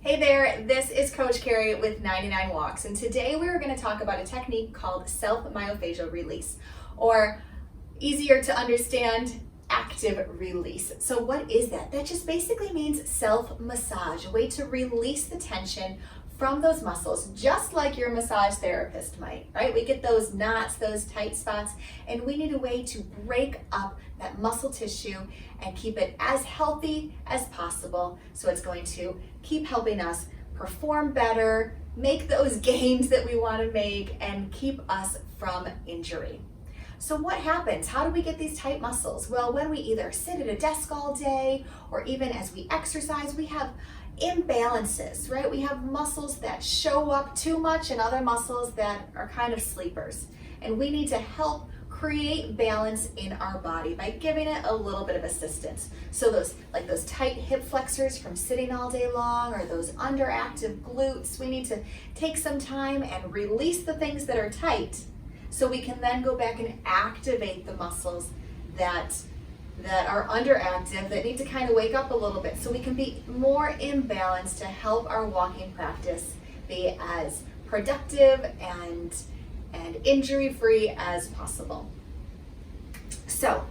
Hey there, this is Coach Carrie with 99 Walks, and today we're going to talk about a technique called self-myofascial release, or easier to understand, active release. So what is that? That just basically means self-massage, a way to release the tension from those muscles, just like your massage therapist might, right? We get those knots, those tight spots, and we need a way to break up that muscle tissue and keep it as healthy as possible. So it's going to keep helping us perform better, make those gains that we want to make, and keep us from injury. So what happens? How do we get these tight muscles? Well, when we either sit at a desk all day, or even as we exercise, we have imbalances, right? We have muscles that show up too much and other muscles that are kind of sleepers. And we need to help create balance in our body by giving it a little bit of assistance. So those tight hip flexors from sitting all day long, or those underactive glutes, we need to take some time and release the things that are tight so we can then go back and activate the muscles that are underactive, that need to kind of wake up a little bit, so we can be more in balance to help our walking practice be as productive and injury-free as possible. So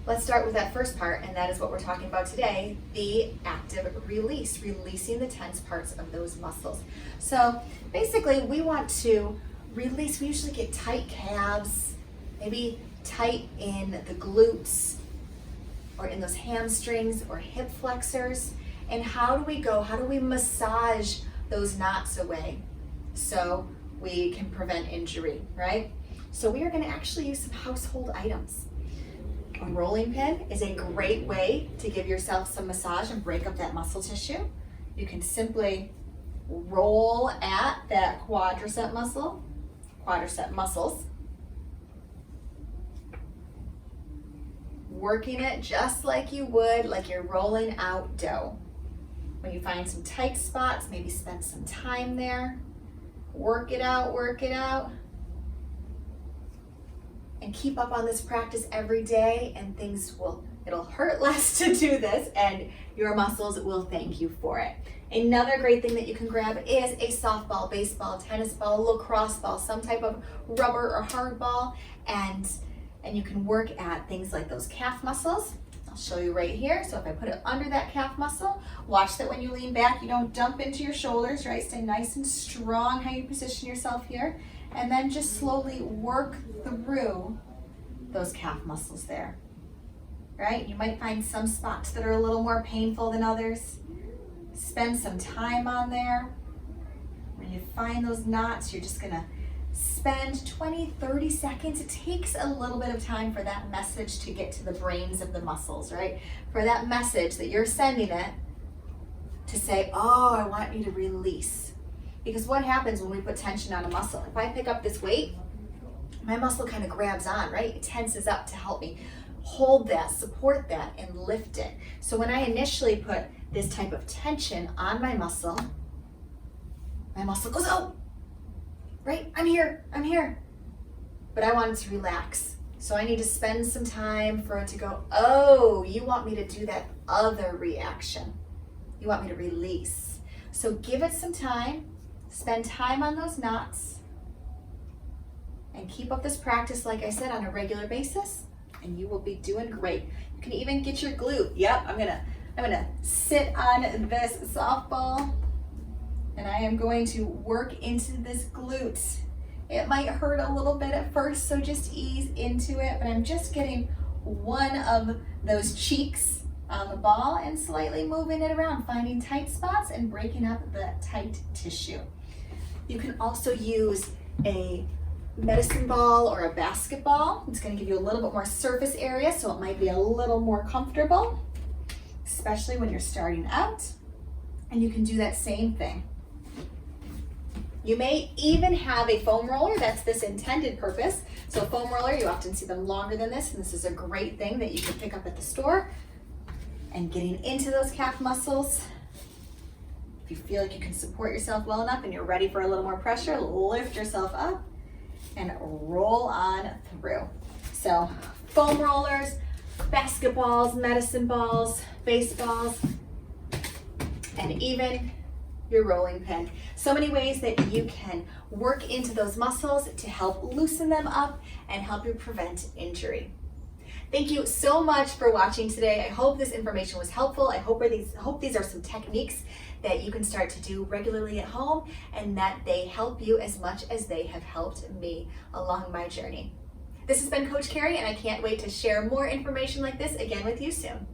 let's start with that first part, and that is what we're talking about today, the active release, releasing the tense parts of those muscles. So basically we want to release, we usually get tight calves, maybe tight in the glutes, or in those hamstrings or hip flexors. And how do we massage those knots away so we can prevent injury, right? So we are going to actually use some household items. A rolling pin is a great way to give yourself some massage and break up that muscle tissue. You can simply roll at that quadricep muscles, working it just like you would, like you're rolling out dough. When you find some tight spots, maybe spend some time there. Work it out. And keep up on this practice every day, and it'll hurt less to do this, and your muscles will thank you for it. Another great thing that you can grab is a softball, baseball, tennis ball, lacrosse ball, some type of rubber or hard ball, and you can work at things like those calf muscles. I'll show you right here. So if I put it under that calf muscle, watch that when you lean back, you don't dump into your shoulders, right? Stay nice and strong how you position yourself here. And then just slowly work through those calf muscles there, right? You might find some spots that are a little more painful than others. Spend some time on there. When you find those knots, you're just gonna spend 20, 30 seconds. It takes a little bit of time for that message to get to the brains of the muscles, right? For that message that you're sending it to say, oh, I want you to release. Because what happens when we put tension on a muscle? If I pick up this weight, my muscle kind of grabs on, right? It tenses up to help me hold that, support that, and lift it. So when I initially put this type of tension on my muscle goes, oh, right, I'm here. But I want it to relax. So I need to spend some time for it to go, oh, you want me to do that other reaction. You want me to release. So give it some time, spend time on those knots, and keep up this practice, like I said, on a regular basis, and you will be doing great. You can even get your glute. Yep, I'm gonna sit on this softball, and I am going to work into this glute. It might hurt a little bit at first, so just ease into it, but I'm just getting one of those cheeks on the ball and slightly moving it around, finding tight spots and breaking up the tight tissue. You can also use a medicine ball or a basketball. It's going to give you a little bit more surface area, so it might be a little more comfortable, especially when you're starting out. And you can do that same thing. You may even have a foam roller. That's this intended purpose. So a foam roller, you often see them longer than this, and this is a great thing that you can pick up at the store. And getting into those calf muscles, if you feel like you can support yourself well enough and you're ready for a little more pressure, lift yourself up and roll on through. So foam rollers, basketballs, medicine balls, baseballs, and even your rolling pin. So many ways that you can work into those muscles to help loosen them up and help you prevent injury. Thank you so much for watching today. I hope this information was helpful. I hope these are some techniques that you can start to do regularly at home and that they help you as much as they have helped me along my journey. This has been Coach Carrie, and I can't wait to share more information like this again with you soon.